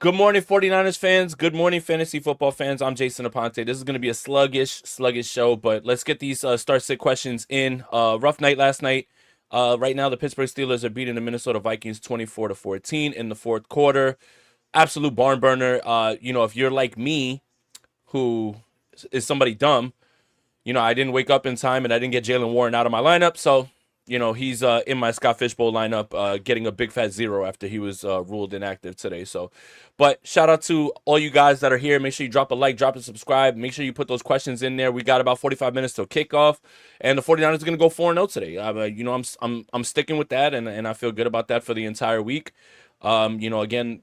Good morning, 49ers fans. Good morning, fantasy football fans. I'm Jason Aponte. This is going to be a sluggish show, but let's get these start sit questions in. Rough night last night. Right now, the Pittsburgh Steelers are beating the Minnesota Vikings 24-14 in the fourth quarter. Absolute barn burner. If you're like me, who is somebody dumb, I didn't wake up in time and I didn't get Jalen Warren out of my lineup. So, he's in my Scott Fishbowl lineup, getting a big fat zero after he was ruled inactive today. So, but shout out to all you guys that are here. Make sure you drop a like, drop a subscribe. Make sure you put those questions in there. We got about 45 minutes till kickoff, and the 49ers are going to go 4-0 today. I'm sticking with that, and I feel good about that for the entire week. Again,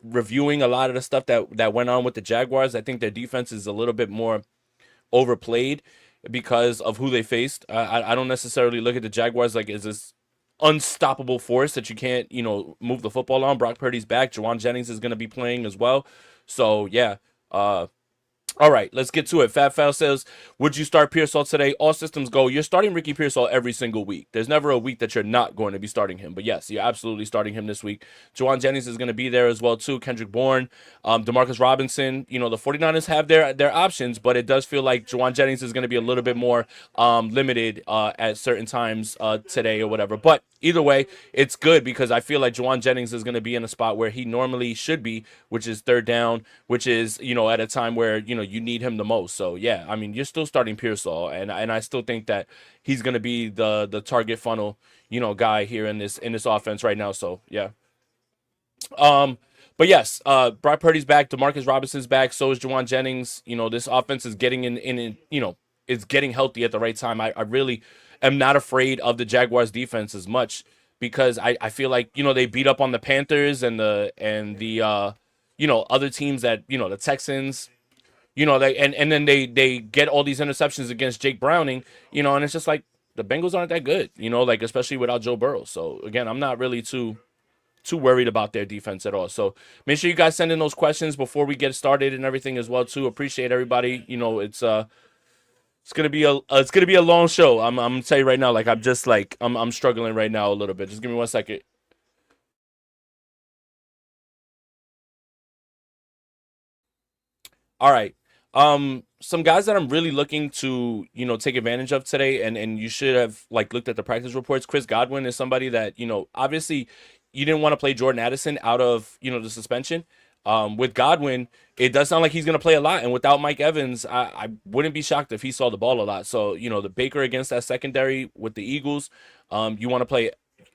reviewing a lot of the stuff that went on with the Jaguars. I think their defense is a little bit more overplayed because of who they faced. I don't necessarily look at the Jaguars like is this unstoppable force that you can't move the football on. Brock Purdy's back. Jawan Jennings is going to be playing as well. So yeah, all right, let's get to it. Fat Foul says, would you start Pearsall today? All systems go. You're starting Ricky Pearsall every single week. There's never a week that you're not going to be starting him. But yes, you're absolutely starting him this week. Jawan Jennings is going to be there as well, too. Kendrick Bourne, Demarcus Robinson. The 49ers have their options, but it does feel like Jawan Jennings is going to be a little bit more limited at certain times today or whatever. But either way, it's good because I feel like Jawan Jennings is going to be in a spot where he normally should be, which is third down, which is, at a time where, you need him the most. So, yeah, I mean, you're still starting Pearsall, and I still think that he's going to be the target funnel, guy here in this offense right now. So, yeah. But yes, Brock Purdy's back, Demarcus Robinson's back, so is Jawan Jennings. This offense is getting is getting healthy at the right time. I really am not afraid of the Jaguars defense as much because I feel like, they beat up on the Panthers and the other teams that, the Texans, and then they get all these interceptions against Jake Browning, and it's just like the Bengals aren't that good, like especially without Joe Burrow. So again, I'm not really too worried about their defense at all. So make sure you guys send in those questions before we get started and everything as well too. Appreciate everybody. It's gonna be a long show. I'm gonna tell you right now, like I'm struggling right now a little bit. Just give me 1 second. All right. Some guys that I'm really looking to, take advantage of today, and you should have like looked at the practice reports. Chris Godwin is somebody that, obviously you didn't want to play Jordan Addison out of, the suspension. With Godwin, it does sound like he's going to play a lot. And without Mike Evans, I wouldn't be shocked if he saw the ball a lot. So, the Baker against that secondary with the Eagles, you want to play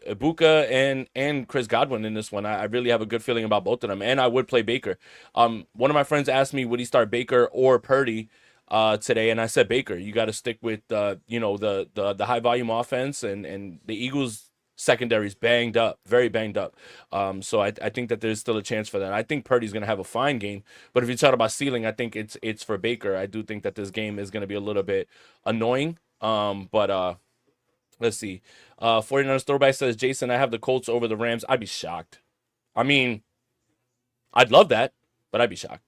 Ibuka and Chris Godwin in this one. I really have a good feeling about both of them. And I would play Baker. One of my friends asked me, would he start Baker or Purdy today? And I said Baker. You got to stick with, the high volume offense and the Eagles secondary's banged up, very banged up. So I think that there's still a chance for that. I think Purdy's going to have a fine game, but if you talk about ceiling, I think it's for Baker. I do think that this game is going to be a little bit annoying. But let's see. 49ers throwback says, Jason, I have the Colts over the Rams. I'd be shocked. I mean, I'd love that, but I'd be shocked.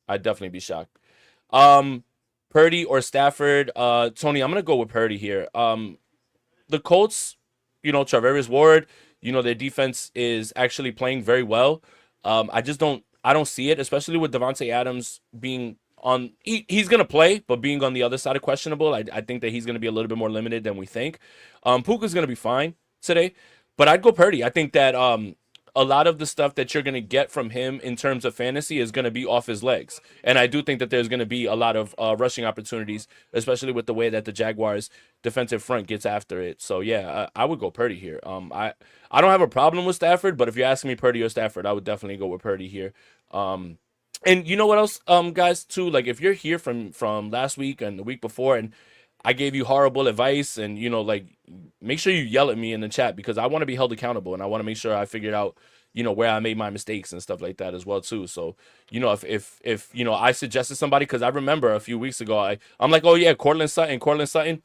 I'd definitely be shocked. Um, Purdy or Stafford? Tony, I'm gonna go with Purdy here. The Colts, Charvarius Ward, their defense is actually playing very well. I don't see it, especially with Devontae Adams being on. He's gonna play, but being on the other side of questionable, I think that he's gonna be a little bit more limited than we think. Puka's gonna be fine today, but I'd go Purdy. I think that a lot of the stuff that you're going to get from him in terms of fantasy is going to be off his legs. And I do think that there's going to be a lot of rushing opportunities, especially with the way that the Jaguars defensive front gets after it. So yeah, I would go Purdy here. I don't have a problem with Stafford, but if you're asking me Purdy or Stafford, I would definitely go with Purdy here. And you know what else, guys, too? Like if you're here from last week and the week before, and I gave you horrible advice, and like make sure you yell at me in the chat because I want to be held accountable and I want to make sure I figured out where I made my mistakes and stuff like that as well too. So if I suggested somebody, because I remember a few weeks ago I'm like, oh yeah, Cortland Sutton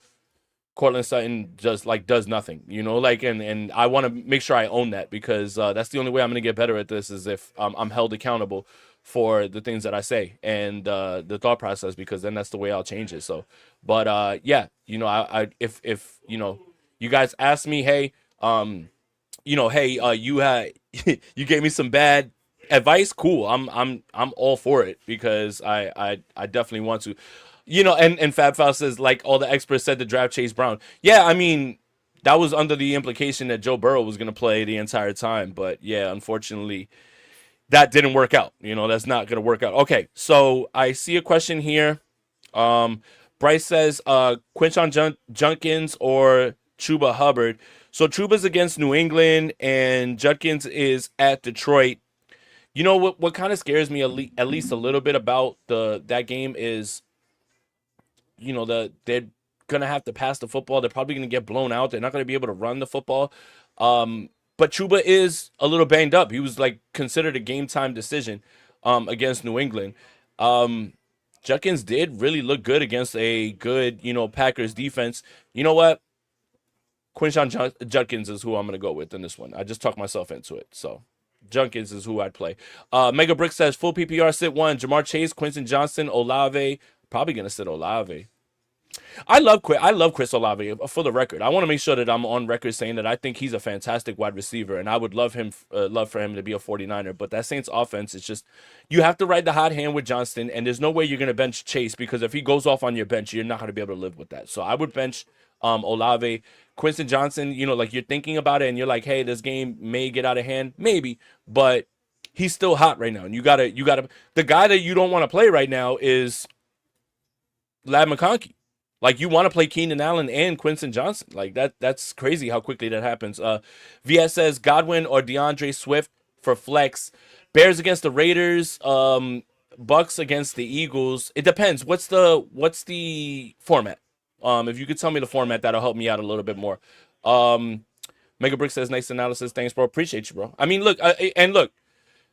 just like does nothing, like, and I want to make sure I own that because that's the only way I'm gonna get better at this is if I'm held accountable for the things that I say and the thought process, because then that's the way I'll change it. So, but yeah, if you guys ask me, hey, hey, you had you gave me some bad advice, cool. I'm all for it because I definitely want to. And Fab Foul says like all the experts said to draft Chase Brown. Yeah, I mean that was under the implication that Joe Burrow was going to play the entire time, but yeah, unfortunately that didn't work out. That's not going to work out. Okay, so I see a question here. Um, Bryce says, Quinshon Junkins or Chuba Hubbard. So Chuba's against New England and Judkins is at Detroit. You know what kind of scares me at least a little bit about that game is, they're gonna have to pass the football. They're probably gonna get blown out. They're not gonna be able to run the football. But Chuba is a little banged up. He was like considered a game time decision against New England. Um, Judkins did really look good against a good, Packers defense. You know what? Judkins is who I'm gonna go with in this one. I just talked myself into it. So Judkins is who I'd play. Mega Brick says full PPR sit one. Jamar Chase, Quentin Johnson, Olave. Probably gonna sit Olave. I love Chris Olave. For the record, I want to make sure that I'm on record saying that I think he's a fantastic wide receiver, and I would love for him to be a 49er. But that Saints offense is just you have to ride the hot hand with Johnston, and there's no way you're gonna bench Chase because if he goes off on your bench, you're not gonna be able to live with that. So I would bench Olave. Quinton Johnson, like you're thinking about it, and you're like, hey, this game may get out of hand, maybe, but he's still hot right now, and you gotta. The guy that you don't want to play right now is Lad McConkey. Like you want to play Keenan Allen and Quinton Johnson. Like that's crazy how quickly that happens. VS says Godwin or DeAndre Swift for flex. Bears against the Raiders, Bucks against the Eagles. It depends. What's the format? If you could tell me the format, that'll help me out a little bit more. Mega Brick says nice analysis. Thanks, bro. Appreciate you, bro. I mean, look,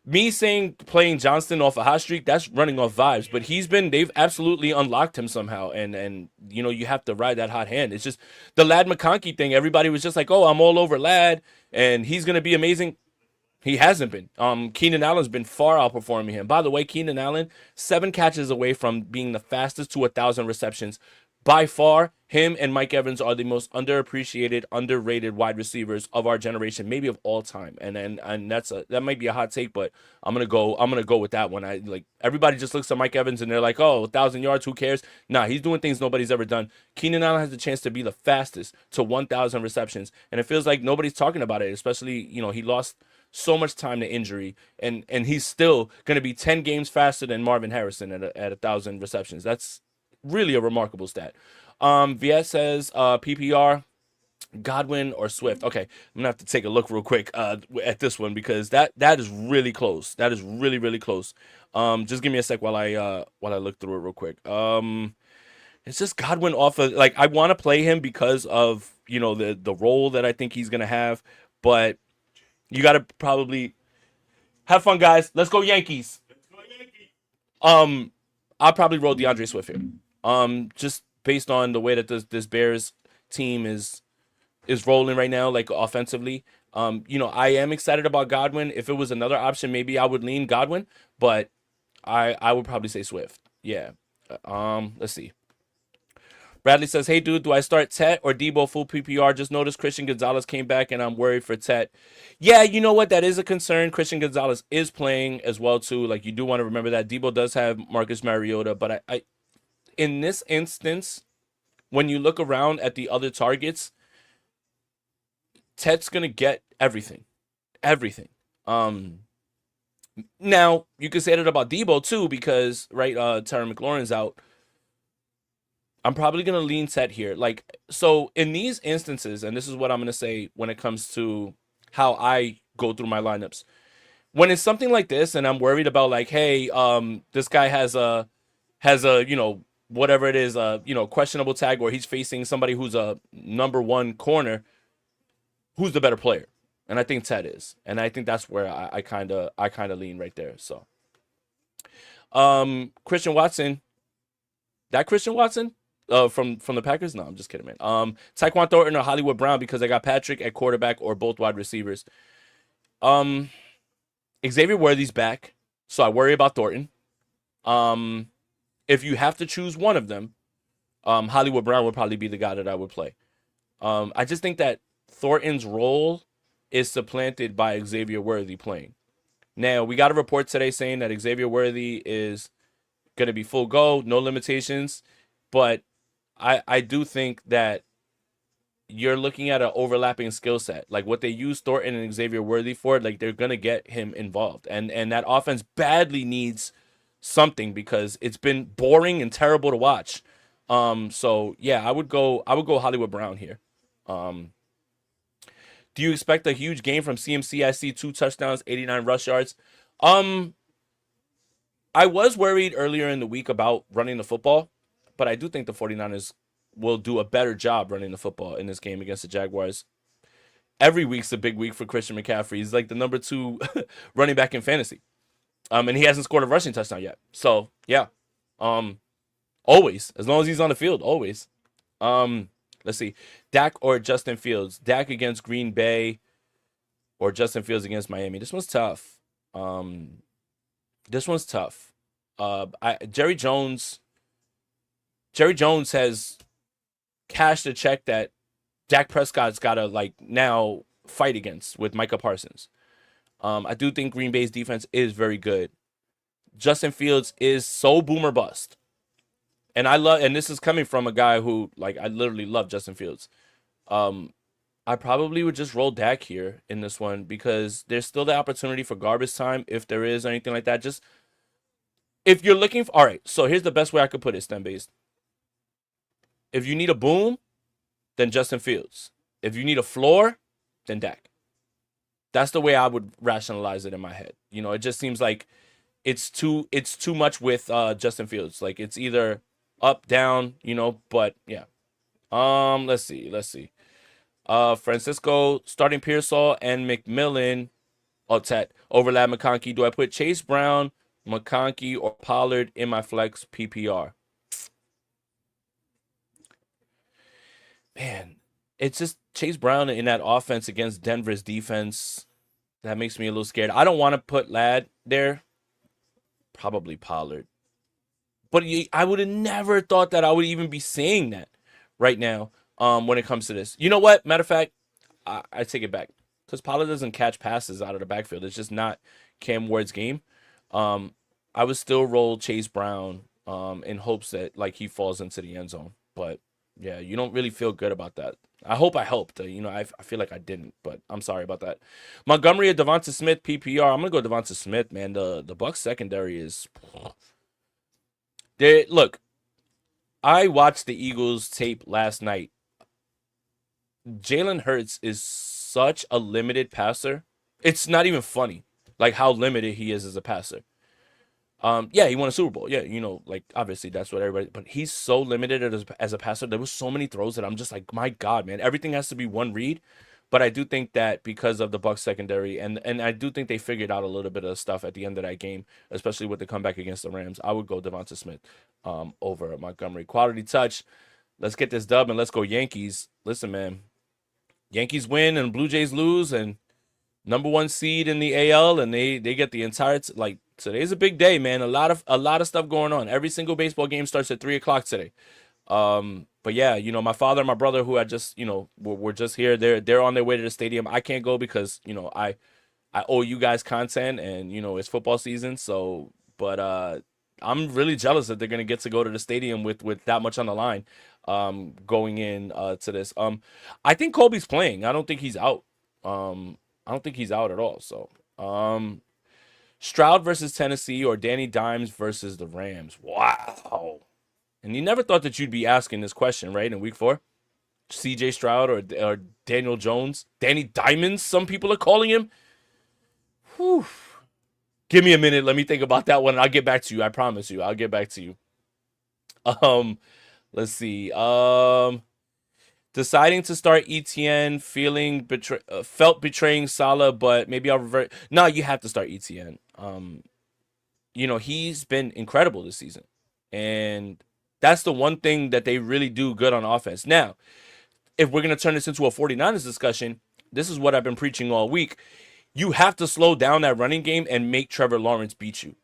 me saying playing Johnston off a hot streak, that's running off vibes. But they've absolutely unlocked him somehow. And you have to ride that hot hand. It's just the Lad McConkey thing. Everybody was just like, oh, I'm all over Lad and he's going to be amazing. He hasn't been. Keenan Allen's been far outperforming him. By the way, Keenan Allen, 7 catches away from being the fastest to 1,000 receptions. By far, him and Mike Evans are the most underappreciated, underrated wide receivers of our generation, maybe of all time. And that might be a hot take, but I'm gonna go with that one. Everybody just looks at Mike Evans and they're like, oh, 1,000 yards, who cares? Nah, he's doing things nobody's ever done. Keenan Allen has the chance to be the fastest to 1,000 receptions, and it feels like nobody's talking about it. Especially, he lost so much time to injury, and he's still gonna be 10 games faster than Marvin Harrison at 1,000 receptions. That's really a remarkable stat. VS says PPR, Godwin or Swift. Okay, I'm gonna have to take a look real quick at this one because that is really close. That is really really close. Just give me a sec while I look through it real quick. It's just Godwin off of like I want to play him because of the role that I think he's gonna have, but you got to probably have fun, guys. Let's go Yankees. I'll probably roll DeAndre Swift here. Just based on the way that this Bears team is rolling right now, like offensively. I am excited about Godwin. If it was another option, maybe I would lean Godwin, but I would probably say Swift. Yeah. Let's see. Bradley says, hey, dude, do I start Tet or Debo full PPR? Just noticed Christian Gonzalez came back, and I'm worried for Tet. Yeah, you know what? That is a concern. Christian Gonzalez is playing as well, too. Like, you do want to remember that. Debo does have Marcus Mariota, but I in this instance, when you look around at the other targets, Tet's going to get everything. Everything. Now, you could say that about Debo, too, because, right, Terry McLaurin's out. I'm probably going to lean Tet here. Like, so in these instances, and this is what I'm going to say when it comes to how I go through my lineups. When it's something like this and I'm worried about like, hey, this guy has a, whatever it is, questionable tag, or he's facing somebody who's a number 1 corner, who's the better player? And I think Tet is. And I think that's where I kind of lean right there. So, Christian Watson, Christian Watson? From the Packers? No, I'm just kidding, man. Tyquan Thornton or Hollywood Brown because I got Patrick at quarterback or both wide receivers. Xavier Worthy's back, so I worry about Thornton. If you have to choose one of them, Hollywood Brown would probably be the guy that I would play. I just think that Thornton's role is supplanted by Xavier Worthy playing. Now, we got a report today saying that Xavier Worthy is going to be full go, no limitations. But I do think that you're looking at an overlapping skill set. Like what they use Thornton and Xavier Worthy for, like they're gonna get him involved. And that offense badly needs something because it's been boring and terrible to watch. So yeah, I would go Hollywood Brown here. Um do you expect a huge game from CMC? I see 2 touchdowns, 89 rush yards. Um I was worried earlier in the week about running the football, but I do think the 49ers will do a better job running the football in this game against the Jaguars. Every week's a big week for Christian McCaffrey. He's like the number 2 running back in fantasy. And he hasn't scored a rushing touchdown yet. So, yeah. Um always, as long as he's on the field, always. Um let's see. Dak or Justin Fields? Dak against Green Bay or Justin Fields against Miami. This one's tough. Um this one's tough. Jerry Jones has cashed a check that Dak Prescott's got to like now fight against with Micah Parsons. I do think Green Bay's defense is very good. Justin Fields is so boomer bust. And this is coming from a guy who like I literally love Justin Fields. Um I probably would just roll Dak here in this one because there's still the opportunity for garbage time if there is anything like that. Just if you're looking for, all right, so here's the best way I could put it, Stem based. If you need a boom, then Justin Fields. If you need a floor, then Dak. That's the way I would rationalize it in my head. It just seems like it's too much with Justin Fields. Like it's either up, down, but yeah. Let's see. Francisco starting Pearsall and McMillan. Oh, Tet. Overlap McConkey. Do I put Chase Brown, McConkey, or Pollard in my flex PPR? Man, it's just Chase Brown in that offense against Denver's defense. That makes me a little scared. I don't want to put Ladd there. Probably Pollard. But I would have never thought that I would even be saying that right now when it comes to this. You know what? Matter of fact, I take it back. Because Pollard doesn't catch passes out of the backfield. It's just not Cam Ward's game. Um, I would still roll Chase Brown in hopes that like he falls into the end zone. But yeah, you don't really feel good about that. I hope I helped. I feel like I didn't, but I'm sorry about that. Montgomery or Devonta Smith PPR. I'm gonna go Devonta Smith, man. The Bucks secondary is. Look, I watched the Eagles tape last night. Jalen Hurts is such a limited passer. It's not even funny, like how limited he is as a passer. Yeah, he won a Super Bowl. Yeah, like obviously that's what everybody. But he's so limited as a passer. There was so many throws that I'm just like, my God, man, everything has to be one read. But I do think that because of the Bucks secondary, and I do think they figured out a little bit of stuff at the end of that game, especially with the comeback against the Rams. I would go Devonta Smith over Montgomery. Quality touch. Let's get this dub and let's go Yankees. Listen, man, Yankees win and Blue Jays lose, and number 1 seed in the AL, and they get the entire like today's a big day, man. A lot of stuff going on. Every single baseball game starts at 3 o'clock today. But yeah, my father and my brother who I just were just here. They're on their way to the stadium. I can't go because I owe you guys content, and it's football season. So, but I'm really jealous that they're gonna get to go to the stadium with that much on the line. Going in to this. I think Kobe's playing. I don't think he's out. I don't think he's out at all. So, Stroud versus Tennessee or Danny Dimes versus the Rams. Wow. And you never thought that you'd be asking this question, right? In week 4, C.J. Stroud or Daniel Jones, Danny Diamonds, some people are calling him. Whew. Give me a minute. Let me think about that one. And I'll get back to you. I promise you. I'll get back to you. Let's see. Deciding to start ETN, felt betraying Salah, but maybe I'll revert. No, you have to start ETN. He's been incredible this season. And that's the one thing that they really do good on offense. Now, if we're going to turn this into a 49ers discussion, this is what I've been preaching all week. You have to slow down that running game and make Trevor Lawrence beat you.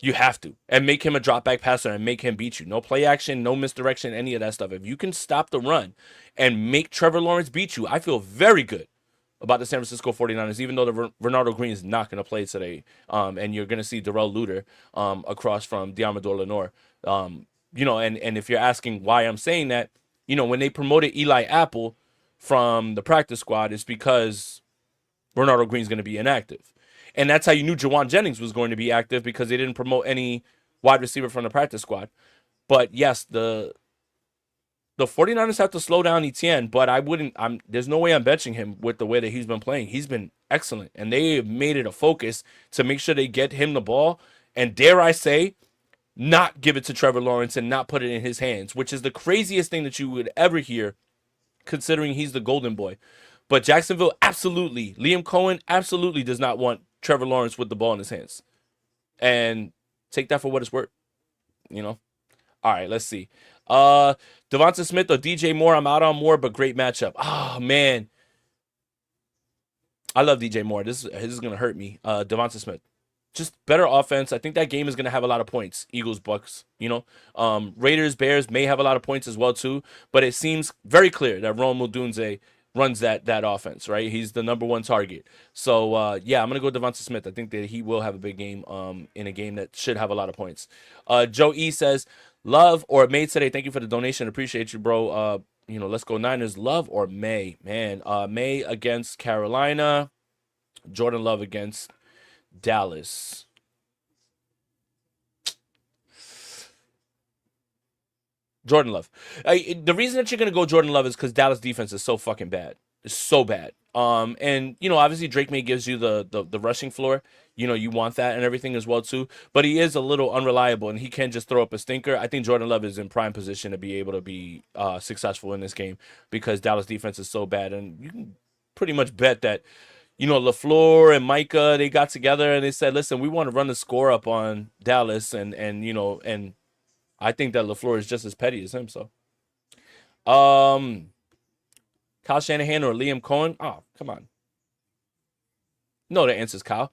You have to. And make him a drop back passer and make him beat you. No play action, no misdirection, any of that stuff. If you can stop the run and make Trevor Lawrence beat you, I feel very good about the San Francisco 49ers, even though Ronaldo Green is not going to play today. And you're going to see Darrell Luter across from Diamador Lenore. And if you're asking why I'm saying that, when they promoted Eli Apple from the practice squad, it's because Ronaldo Green's going to be inactive. And that's how you knew Jawan Jennings was going to be active, because they didn't promote any wide receiver from the practice squad. But yes, the 49ers have to slow down Etienne, but there's no way I'm benching him with the way that he's been playing. He's been excellent, and they have made it a focus to make sure they get him the ball, and dare I say, not give it to Trevor Lawrence and not put it in his hands, which is the craziest thing that you would ever hear, considering he's the golden boy. But Jacksonville, absolutely. Liam Cohen absolutely does not want Trevor Lawrence with the ball in his hands. And take that for what it's worth, All right, let's see. Devonta Smith or DJ Moore. I'm out on Moore, but great matchup. Oh, man. I love DJ Moore. This is going to hurt me. Devonta Smith. Just better offense. I think that game is going to have a lot of points. Eagles, Bucks, Raiders, Bears may have a lot of points as well, too. But it seems very clear that Rome Odunze runs that offense, right? He's the number one target. So, I'm going to go Devonta Smith. I think that he will have a big game in a game that should have a lot of points. Joe E says, love or May today. Thank you for the donation. Appreciate you, bro. Let's go Niners. Love or May? Man, May against Carolina. Jordan Love against Dallas. Jordan Love. The reason that you're going to go Jordan Love is because Dallas defense is so fucking bad. It's so bad. And obviously Drake May gives you the rushing floor. You want that and everything as well too. But he is a little unreliable, and he can just throw up a stinker. I think Jordan Love is in prime position to be able to be successful in this game, because Dallas defense is so bad, and you can pretty much bet that LaFleur and Micah, they got together and they said, listen, we want to run the score up on Dallas, and I think that LaFleur is just as petty as him. So, Kyle Shanahan or Liam Cohen? Oh, come on. No, the answer's Kyle.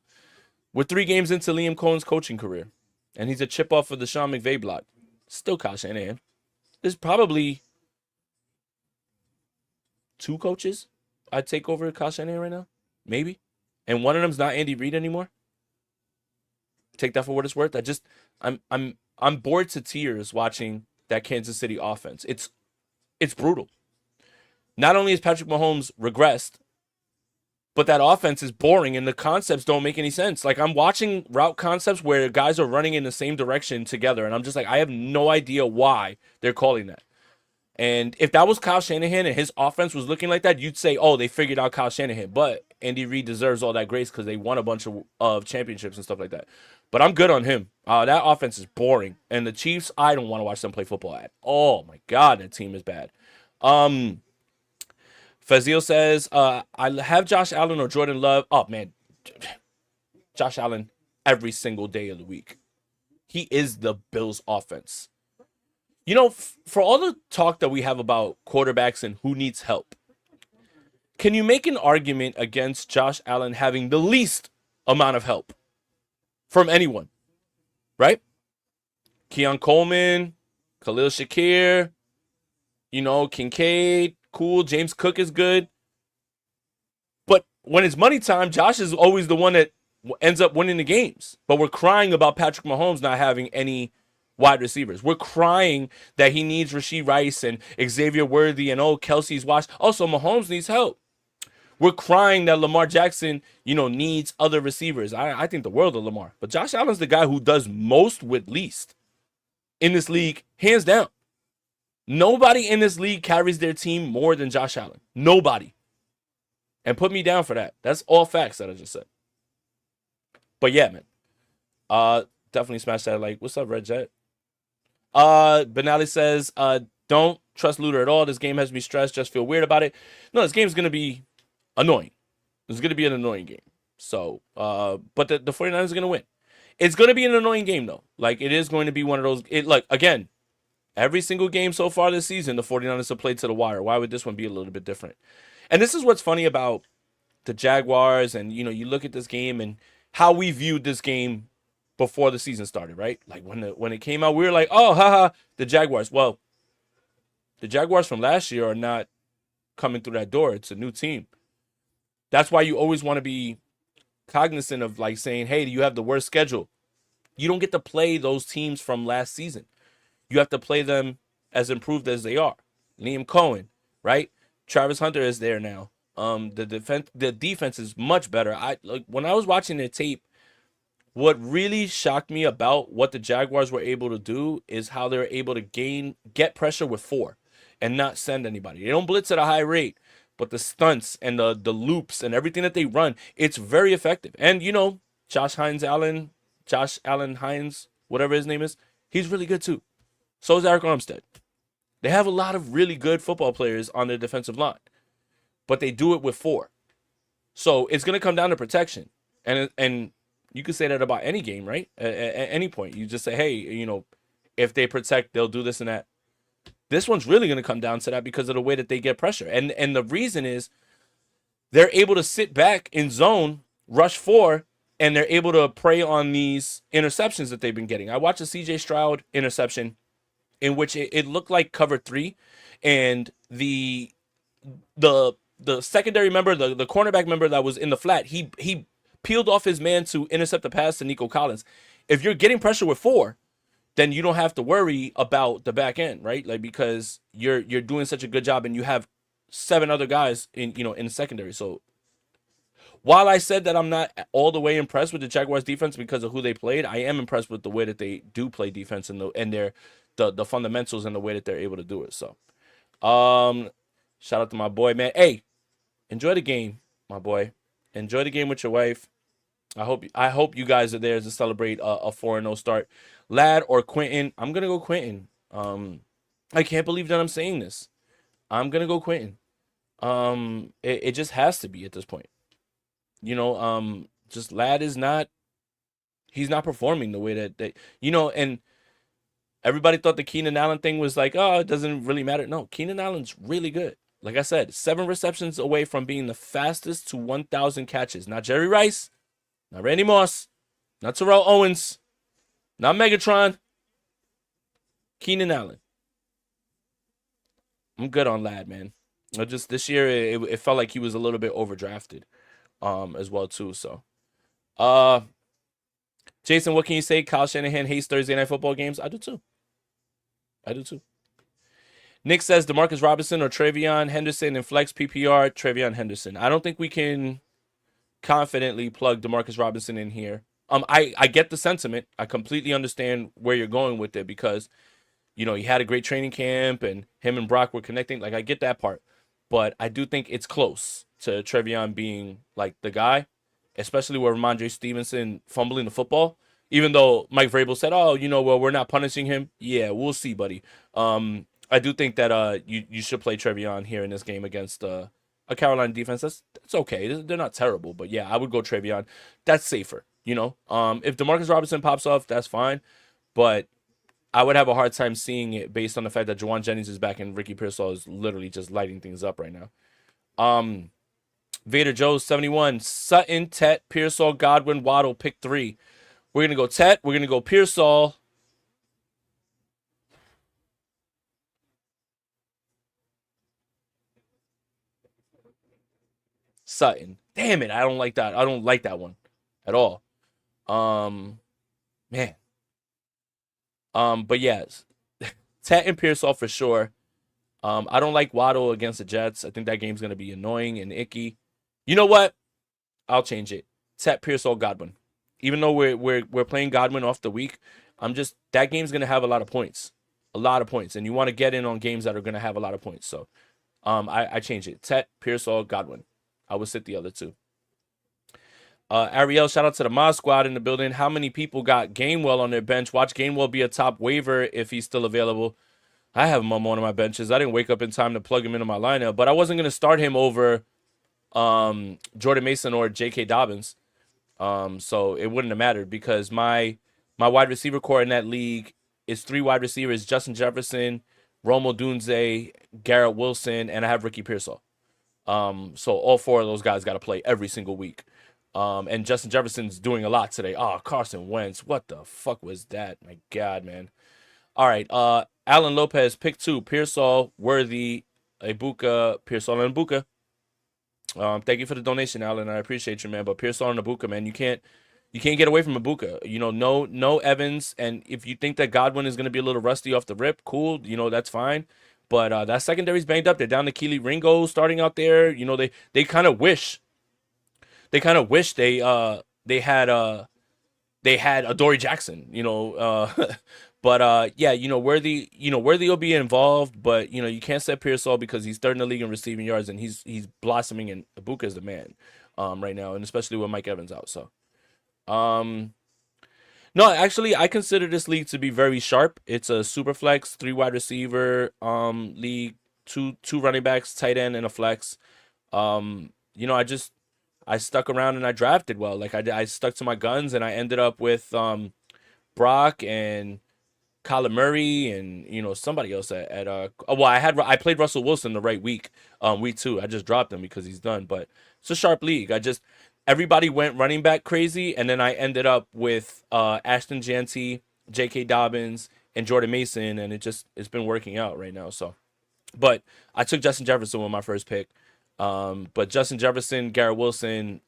We're 3 games into Liam Cohen's coaching career, and he's a chip off of the Sean McVay block. Still Kyle Shanahan. There's probably 2 coaches I'd take over Kyle Shanahan right now. Maybe. And one of them's not Andy Reid anymore. Take that for what it's worth. I'm bored to tears watching that Kansas City offense. It's brutal. Not only is Patrick Mahomes regressed, but that offense is boring and the concepts don't make any sense. Like, I'm watching route concepts where guys are running in the same direction together, and I'm just like, I have no idea why they're calling that. And if that was Kyle Shanahan and his offense was looking like that, you'd say, oh, they figured out Kyle Shanahan. But Andy Reid deserves all that grace because they won a bunch of championships and stuff like that. But I'm good on him. That offense is boring. And the Chiefs, I don't want to watch them play football at all. My God, that team is bad. Fazil says, I have Josh Allen or Jordan Love. Oh, man. Josh Allen every single day of the week. He is the Bills' offense. For all the talk that we have about quarterbacks and who needs help, can you make an argument against Josh Allen having the least amount of help from anyone? Right? Keon Coleman, Khalil Shakir, Kincaid, cool. James Cook is good. But when it's money time, Josh is always the one that ends up winning the games. But we're crying about Patrick Mahomes not having any wide receivers. We're crying that he needs Rashee Rice and Xavier Worthy and Kelsey's watched. Also, Mahomes needs help. We're crying that Lamar Jackson, needs other receivers. I think the world of Lamar. But Josh Allen's the guy who does most with least in this league, hands down. Nobody in this league carries their team more than Josh Allen. Nobody. And put me down for that. That's all facts that I just said. But yeah, man. Definitely smash that like. What's up, Red Jet? Benali says, don't trust Luter at all. This game has me stressed. Just feel weird about it. No, this game is going to be annoying. It's going to be an annoying game. So, but the 49ers are going to win. It's going to be an annoying game, though. Like, it is going to be one of those. Again, every single game so far this season, the 49ers have played to the wire. Why would this one be a little bit different? And this is what's funny about the Jaguars. And, you look at this game and how we viewed this game before the season started, right? Like when it came out, we were like, oh, haha, the Jaguars. Well, the Jaguars from last year are not coming through that door. It's a new team. That's why you always want to be cognizant of like saying, hey, you have the worst schedule. You don't get to play those teams from last season. You have to play them as improved as they are. Liam Cohen, right? Travis Hunter is there now. The defense is much better. I like when I was watching the tape, what really shocked me about what the Jaguars were able to do is how they were able to get pressure with four and not send anybody. They don't blitz at a high rate, but the stunts and the loops and everything that they run, it's very effective. And Josh Allen Hines, whatever his name is, he's really good too. So is Eric Armstead. They have a lot of really good football players on their defensive line, but they do it with four. So it's going to come down to protection. And you could say that about any game, right? At any point. You just say, hey, if they protect, they'll do this and that. This one's really going to come down to that because of the way that they get pressure. And the reason is they're able to sit back in zone, rush four, and they're able to prey on these interceptions that they've been getting. I watched a CJ Stroud interception in which it looked like cover three, and the secondary member, the cornerback member that was in the flat, he peeled off his man to intercept the pass to Nico Collins. If you're getting pressure with four, then you don't have to worry about the back end, right? Like because you're doing such a good job and you have seven other guys in the secondary. So while I said that I'm not all the way impressed with the Jaguars defense because of who they played, I am impressed with the way that they do play defense and the fundamentals and the way that they're able to do it. So, shout out to my boy, man. Hey, enjoy the game, my boy. Enjoy the game with your wife. I hope you guys are there to celebrate a 4-0 start. Lad or Quentin? I'm gonna go Quentin. I can't believe that I'm saying this. I'm gonna go Quentin. It just has to be at this point. Just Lad is not. He's not performing the way that and everybody thought the Keenan Allen thing was like, oh, it doesn't really matter. No, Keenan Allen's really good. Like I said, 7 receptions away from being the fastest to 1,000 catches. Not Jerry Rice, not Randy Moss, not Terrell Owens, not Megatron. Keenan Allen. I'm good on Lad, man. Just this year, it felt like he was a little bit overdrafted, as well too. So, Jason, what can you say? Kyle Shanahan hates Thursday night football games. I do too. Nick says DeMarcus Robinson or TreVeyon Henderson in flex PPR. TreVeyon Henderson. I don't think we can confidently plug DeMarcus Robinson in here. I get the sentiment. I completely understand where you're going with it because, he had a great training camp and him and Brock were connecting. Like I get that part, but I do think it's close to TreVeyon being like the guy, especially with Ramondre Stevenson fumbling the football. Even though Mike Vrabel said, "Oh, well, we're not punishing him." Yeah, we'll see, buddy. I do think that you should play TreVeyon here in this game against a Carolina defense. That's okay. They're not terrible, but yeah, I would go TreVeyon. That's safer. If DeMarcus Robinson pops off, that's fine, but I would have a hard time seeing it based on the fact that Juwan Jennings is back and Ricky Pearsall is literally just lighting things up right now. Vader Joe 71, Sutton, Tet, Pearsall, Godwin, Waddle, pick 3. We're gonna go Tet. We're gonna go Pearsall. Sutton. Damn it, I don't like that. I don't like that one at all. Man. But yes, Tet and Pearsall for sure. I don't like Waddle against the Jets. I think that game's gonna be annoying and icky. You know what? I'll change it. Tet, Pearsall, Godwin. Even though we're playing Godwin off the week, that game's gonna have a lot of points, and you want to get in on games that are gonna have a lot of points. So, I change it. Tet, Pearsall, Godwin. I would sit the other two. Ariel, shout out to the Mod Squad in the building. How many people got Gainwell on their bench? Watch Gainwell be a top waiver if he's still available. I have him on one of my benches. I didn't wake up in time to plug him into my lineup, but I wasn't gonna start him over Jordan Mason or J.K. Dobbins. So it wouldn't have mattered because my wide receiver core in that league is 3 wide receivers: Justin Jefferson, Rome Odunze, Garrett Wilson, and I have Ricky Pearsall. So all 4 of those guys got to play every single week. And Justin Jefferson's doing a lot today. Oh, Carson Wentz. What the fuck was that? My God, man. All right. Alan Lopez, pick 2. Pearsall, Worthy, Ibuka, Pearsall, and Ibuka. Thank you for the donation, Alan. I appreciate you, man. But Pearsall and Ibuka, man, you can't get away from Ibuka. No Evans, and if you think that Godwin is going to be a little rusty off the rip, cool. That's fine. But that secondary's banged up. They're down to Keely Ringo starting out there. They kind of wish they had Adoree Jackson. But yeah, Worthy will be involved, but you can't set Pearsall because he's third in the league in receiving yards and he's blossoming, and Ibuka is the man right now, and especially with Mike Evans out. So um no, actually, I consider this league to be very sharp. It's a super flex, three wide receiver league, two running backs, tight end, and a flex. I stuck around and I drafted well. Like I stuck to my guns and I ended up with Brock and Kyler Murray and somebody else well, I played Russell Wilson the right week, week 2. I just dropped him because he's done, but it's a sharp league. Everybody went running back crazy, and then I ended up with Ashton Jeanty, J.K. Dobbins, and Jordan Mason, and it's been working out right now. So, but I took Justin Jefferson with my first pick. But Justin Jefferson, Garrett Wilson,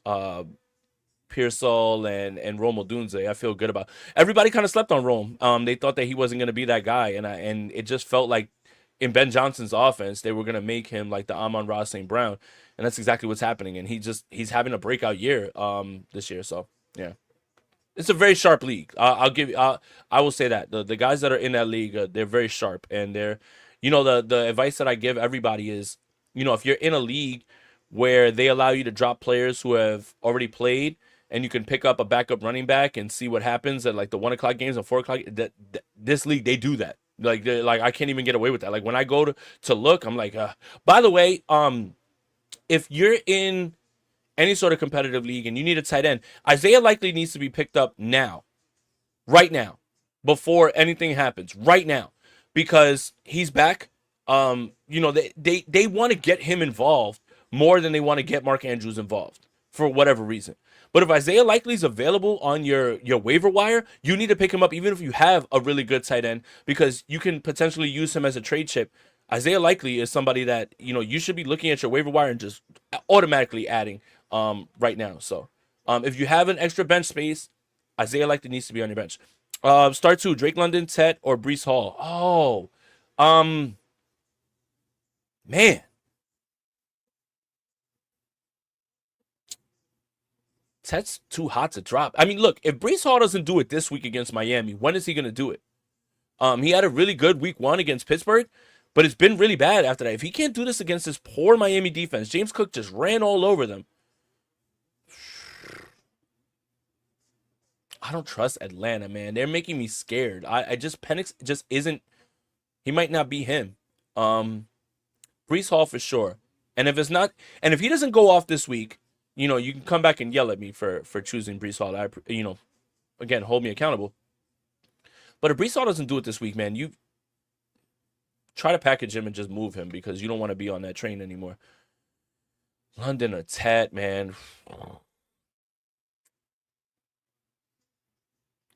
Pearsall, and Rome Odunze, I feel good about. Everybody kind of slept on Rome. They thought that he wasn't going to be that guy, and it just felt like in Ben Johnson's offense they were going to make him like the Amon-Ra St. Brown, and that's exactly what's happening. And he's having a breakout year this year. So yeah, it's a very sharp league. I will say that the guys that are in that league, they're very sharp, and the advice that I give everybody is, if you're in a league where they allow you to drop players who have already played, and you can pick up a backup running back and see what happens at like the 1 o'clock games and 4 o'clock. This league, they do that. Like I can't even get away with that. Like when I go to look, I'm like, by the way, if you're in any sort of competitive league and you need a tight end, Isaiah Likely needs to be picked up now, right now, before anything happens, right now, because he's back. They want to get him involved more than they want to get Mark Andrews involved for whatever reason. But if Isaiah Likely is available on your waiver wire, you need to pick him up even if you have a really good tight end, because you can potentially use him as a trade chip. Isaiah Likely is somebody that you should be looking at your waiver wire and just automatically adding right now. So if you have an extra bench space, Isaiah Likely needs to be on your bench. Start 2, Drake London, Tet, or Breece Hall. Man. Tet's too hot to drop. I mean, look, if Breece Hall doesn't do it this week against Miami, when is he going to do it? He had a really good week 1 against Pittsburgh, but it's been really bad after that. If he can't do this against this poor Miami defense, James Cook just ran all over them. I don't trust Atlanta, man. They're making me scared. Penix just isn't. He might not be him. Breece Hall for sure. And if he doesn't go off this week, you can come back and yell at me for choosing Breece Hall. Again, hold me accountable. But if Breece Hall doesn't do it this week, man, you try to package him and just move him, because you don't want to be on that train anymore. London or Tet, man.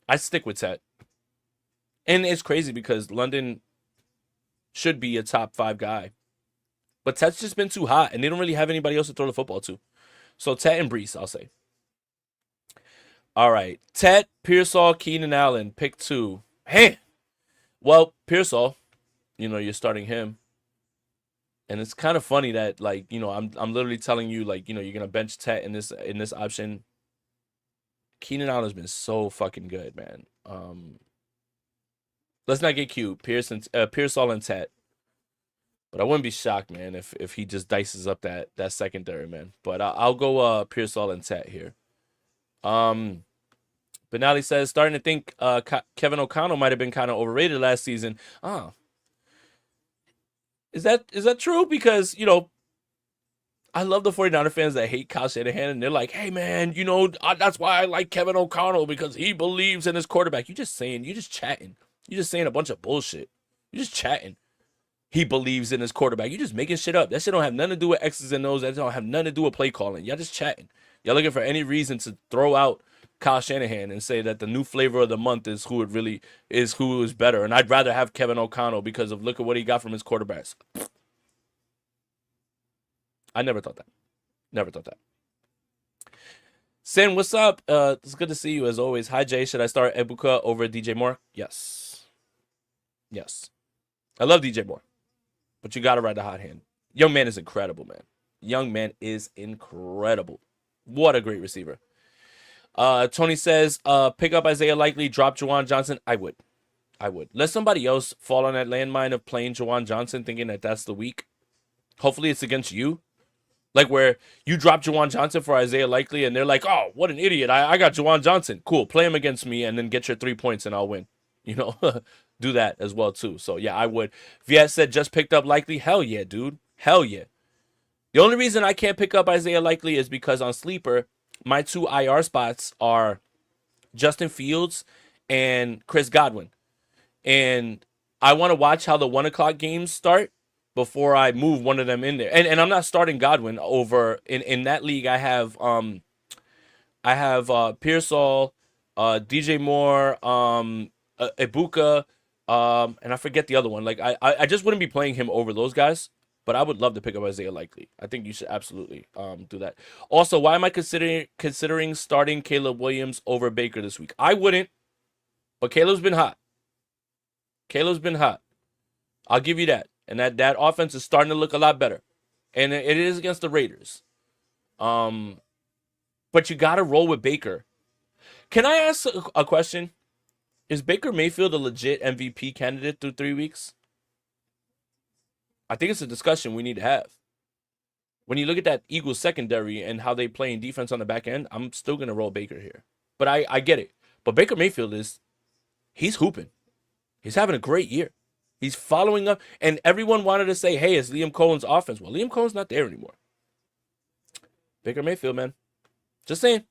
I stick with Tet. And it's crazy because London should be a top 5 guy. But Tet's just been too hot, and they don't really have anybody else to throw the football to. So Tet and Breece, I'll say. All right. Tet, Pearsall, Keenan Allen, pick 2. Hey. Well, Pearsall, you're starting him. And it's kind of funny that, like, I'm literally telling you, like, you're gonna bench Tet in this option. Keenan Allen's been so fucking good, man. Let's not get cute. Pearsall and Tet. But I wouldn't be shocked, man, if he just dices up that secondary, man. But I'll go Pearsall and Tet here. Benali says, starting to think Kevin O'Connell might have been kind of overrated last season. Is that true? Because, I love the 49er fans that hate Kyle Shanahan, and they're like, hey, man, that's why I like Kevin O'Connell, because he believes in his quarterback. You're just chatting. You're just saying a bunch of bullshit. You're just chatting. He believes in his quarterback. You're just making shit up. That shit don't have nothing to do with X's and O's. That don't have nothing to do with play calling. Y'all just chatting. Y'all looking for any reason to throw out Kyle Shanahan and say that the new flavor of the month is who is better. And I'd rather have Kevin O'Connell because of look at what he got from his quarterbacks. I never thought that. Never thought that. Sin, what's up? It's good to see you as always. Hi, Jay. Should I start Ebuka over DJ Moore? Yes. Yes. I love DJ Moore, but you got to ride the hot hand. Young man is incredible, man. Young man is incredible. What a great receiver. Tony says, pick up Isaiah Likely, drop Juwan Johnson. I would. Let somebody else fall on that landmine of playing Juwan Johnson thinking that that's the week. Hopefully it's against you. Like where you drop Juwan Johnson for Isaiah Likely and they're like, oh, what an idiot. I got Juwan Johnson. Cool. Play him against me and then get your 3 points and I'll win. You know, do that as well too. So yeah, I would. Viet said just picked up Likely. Hell yeah, dude. Hell yeah. The only reason I can't pick up Isaiah Likely is because on Sleeper, my 2 IR spots are Justin Fields and Chris Godwin. And I want to watch how the 1 o'clock games start before I move one of them in there. And I'm not starting Godwin over in that league. I have Pearsall, DJ Moore, Ibuka, and I forget the other one. Like I just wouldn't be playing him over those guys, but I would love to pick up Isaiah Likely. I think you should absolutely do that. Also, why am I considering starting Caleb Williams over Baker this week? I wouldn't, but Caleb's been hot. I'll give you that. And that offense is starting to look a lot better. And it is against the Raiders. But you got to roll with Baker. Can I ask a question? Is Baker Mayfield a legit MVP candidate through 3 weeks? I think it's a discussion we need to have. When you look at that Eagles secondary and how they play in defense on the back end, I'm still going to roll Baker here. But I get it. But Baker Mayfield he's hooping. He's having a great year. He's following up. And everyone wanted to say, hey, it's Liam Cohen's offense. Well, Liam Cohen's not there anymore. Baker Mayfield, man. Just saying.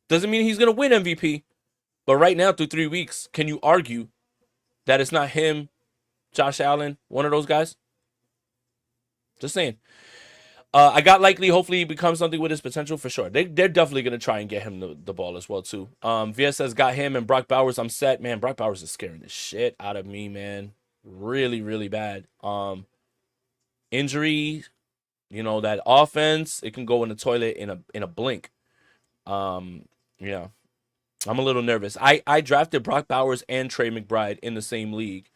Doesn't mean he's going to win MVP. But right now, through 3 weeks, can you argue that it's not him, Josh Allen, one of those guys? Just saying. I got Likely. Hopefully he becomes something with his potential for sure. They're definitely going to try and get him the ball as well, too. VS says, got him and Brock Bowers. I'm set. Man, Brock Bowers is scaring the shit out of me, man. Really, really bad. Injury, that offense, it can go in the toilet in a blink. Yeah. I'm a little nervous. I drafted Brock Bowers and Trey McBride in the same league,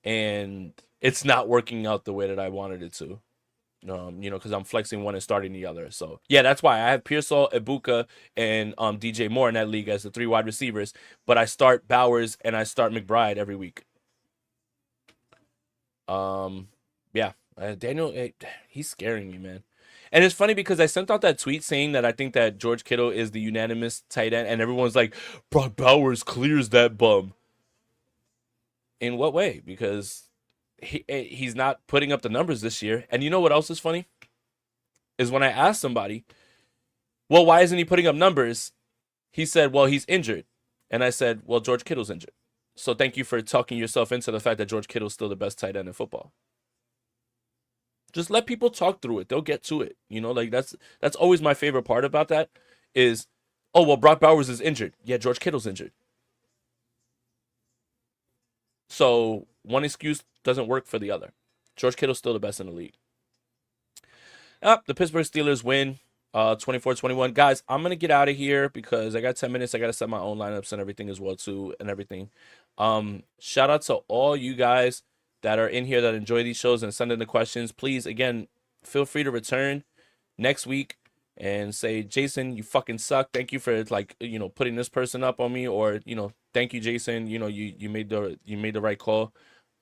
and it's not working out the way that I wanted it to. Because I'm flexing one and starting the other. So yeah, that's why I have Pearsall, Ibuka, and DJ Moore in that league as the 3 wide receivers. But I start Bowers and I start McBride every week. Yeah, Daniel, he's scaring me, man. And it's funny because I sent out that tweet saying that I think that George Kittle is the unanimous tight end, and everyone's like, Brock Bowers clears that bum. In what way? Because he's not putting up the numbers this year. And you know what else is funny? Is when I asked somebody, well, why isn't he putting up numbers? He said, well, he's injured. And I said, well, George Kittle's injured. So thank you for talking yourself into the fact that George Kittle's still the best tight end in football. Just let people talk through it. They'll get to it. That's always my favorite part about that is, oh, well, Brock Bowers is injured. Yeah, George Kittle's injured. So one excuse doesn't work for the other. George Kittle's still the best in the league. The Pittsburgh Steelers win 24-21. Guys, I'm going to get out of here because I got 10 minutes. I got to set my own lineups and everything as well, too, and everything. Shout out to all you guys that are in here that enjoy these shows and send in the questions. Please, again, feel free to return next week and say, Jason, you fucking suck. Thank you for putting this person up on me, or thank you, Jason. You made the right call.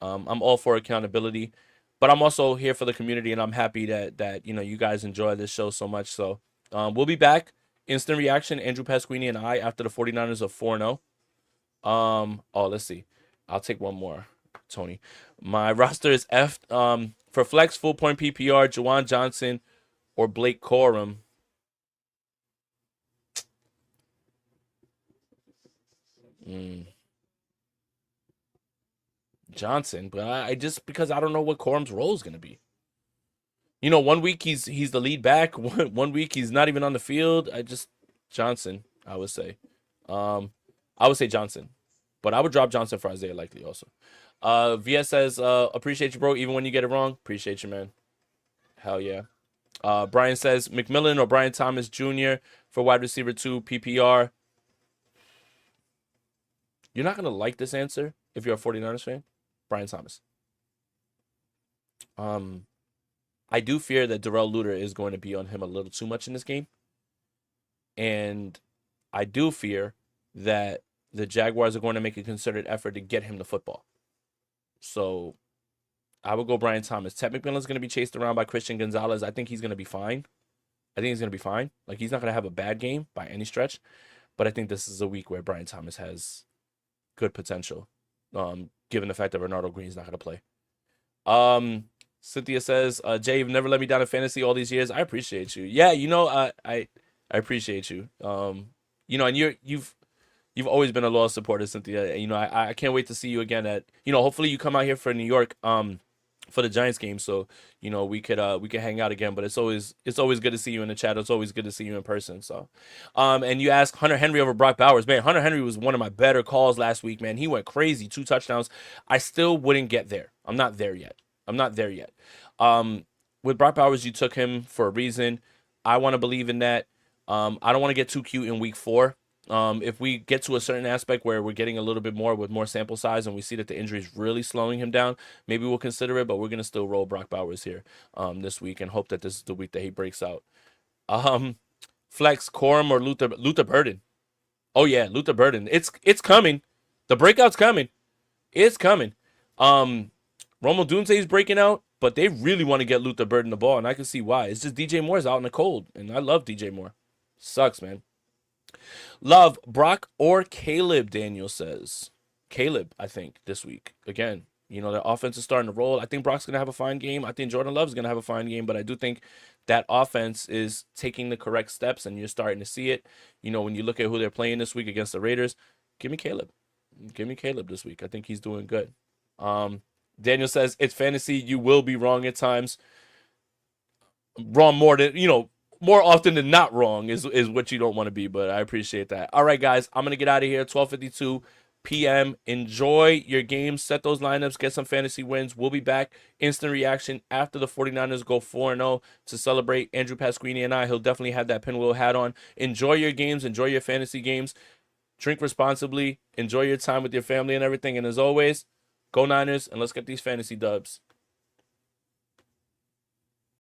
I'm all for accountability, but I'm also here for the community, and I'm happy that you guys enjoy this show so much. So we'll be back. Instant reaction, Andrew Pasquini and I after the 49ers are 4-0. Let's see. I'll take one more, Tony. My roster is F for flex, full point PPR, Juwan Johnson or Blake Corum. Johnson, but I just because I don't know what Corum's role is going to be. 1 week he's the lead back, one week he's not even on the field. Johnson, I would say. I would say Johnson, but I would drop Johnson for Isaiah Likely also. VS says, appreciate you, bro, even when you get it wrong. Appreciate you, man. Hell yeah. Brian says McMillan or Brian Thomas Jr. for wide receiver 2 PPR. You're not going to like this answer if you're a 49ers fan. Brian Thomas. I do fear that Darrell Luter is going to be on him a little too much in this game. And I do fear that the Jaguars are going to make a concerted effort to get him the football. So I would go Brian Thomas. Ted McMillan's going to be chased around by Christian Gonzalez. I think he's going to be fine. Like, he's not going to have a bad game by any stretch. But I think this is a week where Brian Thomas has good potential, given the fact that Bernardo Green's not going to play. Cynthia says, Jay, you've never let me down in fantasy all these years. I appreciate you. Yeah, I appreciate you. And you've always been a loyal supporter, Cynthia. I can't wait to see you again hopefully you come out here for New York for the Giants game, so we could hang out again. But it's always good to see you in the chat. It's always good to see you in person. So and you asked Hunter Henry over Brock Bowers. Man, Hunter Henry was one of my better calls last week, man. He went crazy, 2 touchdowns. I still wouldn't get there. I'm not there yet. With Brock Bowers, you took him for a reason. I want to believe in that. I don't want to get too cute in week 4. If we get to a certain aspect where we're getting a little bit more with more sample size and we see that the injury is really slowing him down, maybe we'll consider it, but we're going to still roll Brock Bowers here this week and hope that this is the week that he breaks out. Flex, Corum, or Luther Burden. Oh, yeah, Luther Burden. It's coming. The breakout's coming. It's coming. Romo Dunze's breaking out, but they really want to get Luther Burden the ball, and I can see why. It's just DJ Moore's out in the cold, and I love DJ Moore. Sucks, man. Love, Brock or Caleb, Daniel says. Caleb, I think, this week. Again, their offense is starting to roll. I think Brock's going to have a fine game. I think Jordan Love's going to have a fine game, but I do think that offense is taking the correct steps, and you're starting to see it. When you look at who they're playing this week against the Raiders, give me Caleb. Give me Caleb this week. I think he's doing good. Daniel says, it's fantasy. You will be wrong at times. Wrong more than, more often than not wrong is what you don't want to be, but I appreciate that. All right, guys, I'm going to get out of here. 12:52 p.m. Enjoy your games. Set those lineups. Get some fantasy wins. We'll be back. Instant reaction after the 49ers go 4-0 to celebrate Andrew Pasquini and I. He'll definitely have that pinwheel hat on. Enjoy your games. Enjoy your fantasy games. Drink responsibly. Enjoy your time with your family and everything. And as always, go Niners, and let's get these fantasy dubs.